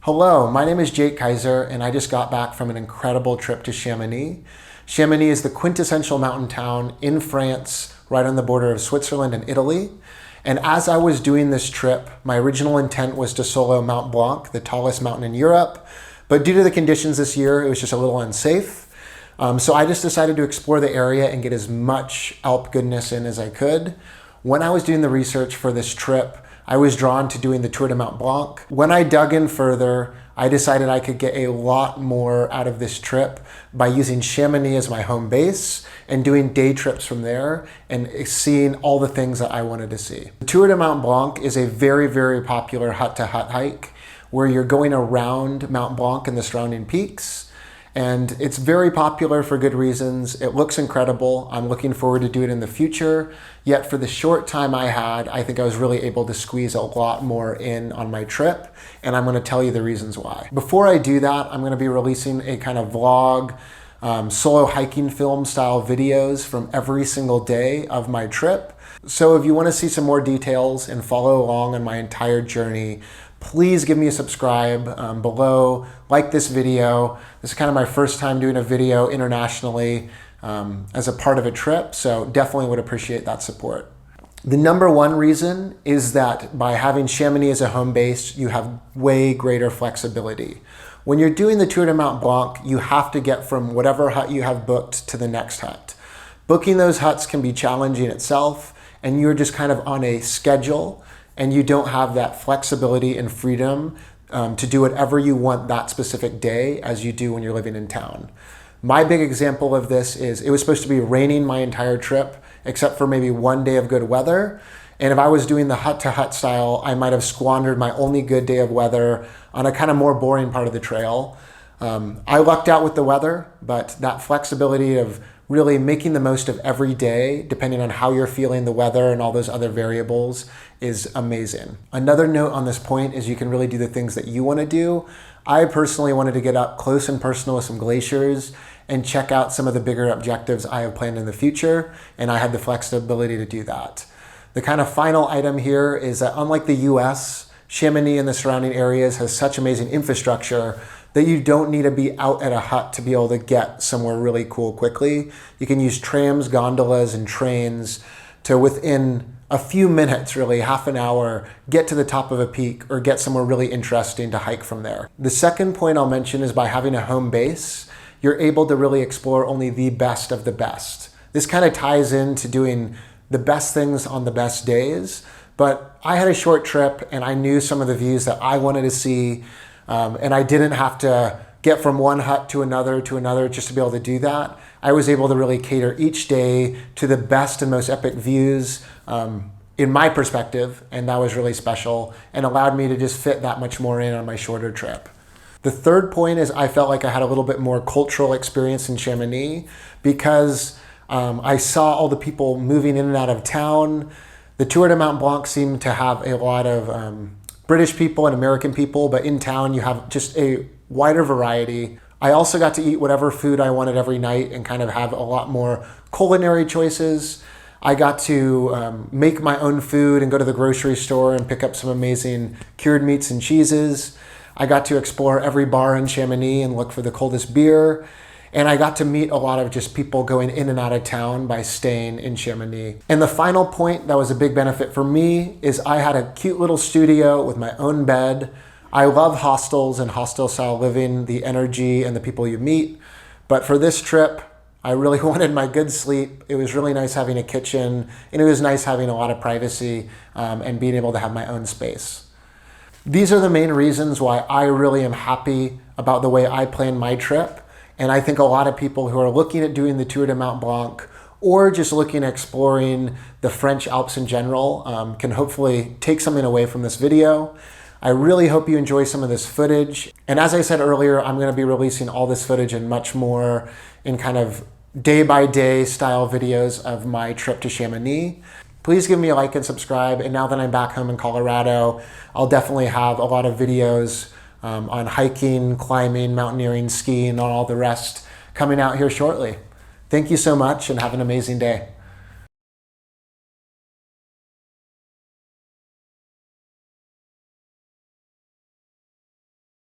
Hello, my name is Jake Kaiser, and I just got back from an incredible trip to Chamonix. Chamonix is the quintessential mountain town in France, right on the border of Switzerland and Italy. And as I was doing this trip, my original intent was to solo Mount Blanc, the tallest mountain in Europe. But due to the conditions this year, it was just a little unsafe. So I just decided to explore the area and get as much Alp goodness in as I could. When I was doing the research for this trip, I was drawn to doing the Tour Du Mont Blanc. When I dug in further, I decided I could get a lot more out of this trip by using Chamonix as my home base and doing day trips from there and seeing all the things that I wanted to see. The Tour Du Mont Blanc is a very, very popular hut-to-hut hike where you're going around Mount Blanc and the surrounding peaks. And it's very popular for good reasons. It looks incredible. I'm looking forward to do it in the future. Yet for the short time I had, I think I was really able to squeeze a lot more in on my trip. And I'm gonna tell you the reasons why. Before I do that, I'm gonna be releasing a kind of vlog, solo hiking film style videos from every single day of my trip. So if you wanna see some more details and follow along on my entire journey, please give me a subscribe below, like this video. This is kind of my first time doing a video internationally as a part of a trip, so definitely would appreciate that support. The number one reason is that by having Chamonix as a home base, you have way greater flexibility. When you're doing the Tour Du Mont Blanc, you have to get from whatever hut you have booked to the next hut. Booking those huts can be challenging itself, and you're just kind of on a schedule, and you don't have that flexibility and freedom to do whatever you want that specific day as you do when you're living in town. My big example of this is it was supposed to be raining my entire trip, except for maybe one day of good weather. And if I was doing the hut-to-hut style, I might have squandered my only good day of weather on a kind of more boring part of the trail. I lucked out with the weather, but that flexibility of really making the most of every day, depending on how you're feeling, the weather and all those other variables, is amazing. Another note on this point is you can really do the things that you want to do. I personally wanted to get up close and personal with some glaciers and check out some of the bigger objectives I have planned in the future, and I had the flexibility to do that. The kind of final item here is that unlike the US, Chamonix and the surrounding areas has such amazing infrastructure that you don't need to be out at a hut to be able to get somewhere really cool quickly. You can use trams, gondolas, and trains to within a few minutes, really half an hour, get to the top of a peak or get somewhere really interesting to hike from there. The second point I'll mention is by having a home base, you're able to really explore only the best of the best. This kind of ties into doing the best things on the best days, but I had a short trip and I knew some of the views that I wanted to see. And I didn't have to get from one hut to another just to be able to do that. I was able to really cater each day to the best and most epic views in my perspective, and that was really special and allowed me to just fit that much more in on my shorter trip. The third point is I felt like I had a little bit more cultural experience in Chamonix because I saw all the people moving in and out of town. The Tour Du Mont Blanc seemed to have a lot of British people and American people, but in town you have just a wider variety. I also got to eat whatever food I wanted every night and kind of have a lot more culinary choices. I got to make my own food and go to the grocery store and pick up some amazing cured meats and cheeses. I got to explore every bar in Chamonix and look for the coldest beer. And I got to meet a lot of just people going in and out of town by staying in Chamonix. And the final point that was a big benefit for me is I had a cute little studio with my own bed. I love hostels and hostel style living, the energy and the people you meet. But for this trip, I really wanted my good sleep. It was really nice having a kitchen, and it was nice having a lot of privacy and being able to have my own space. These are the main reasons why I really am happy about the way I planned my trip. And I think a lot of people who are looking at doing the Tour Du Mont Blanc or just looking at exploring the French Alps in general can hopefully take something away from this video. I really hope you enjoy some of this footage. And as I said earlier, I'm going to be releasing all this footage and much more in kind of day-by-day style videos of my trip to Chamonix. Please give me a like and subscribe. And now that I'm back home in Colorado, I'll definitely have a lot of videos on hiking, climbing, mountaineering, skiing, and all the rest coming out here shortly. Thank you so much and have an amazing day.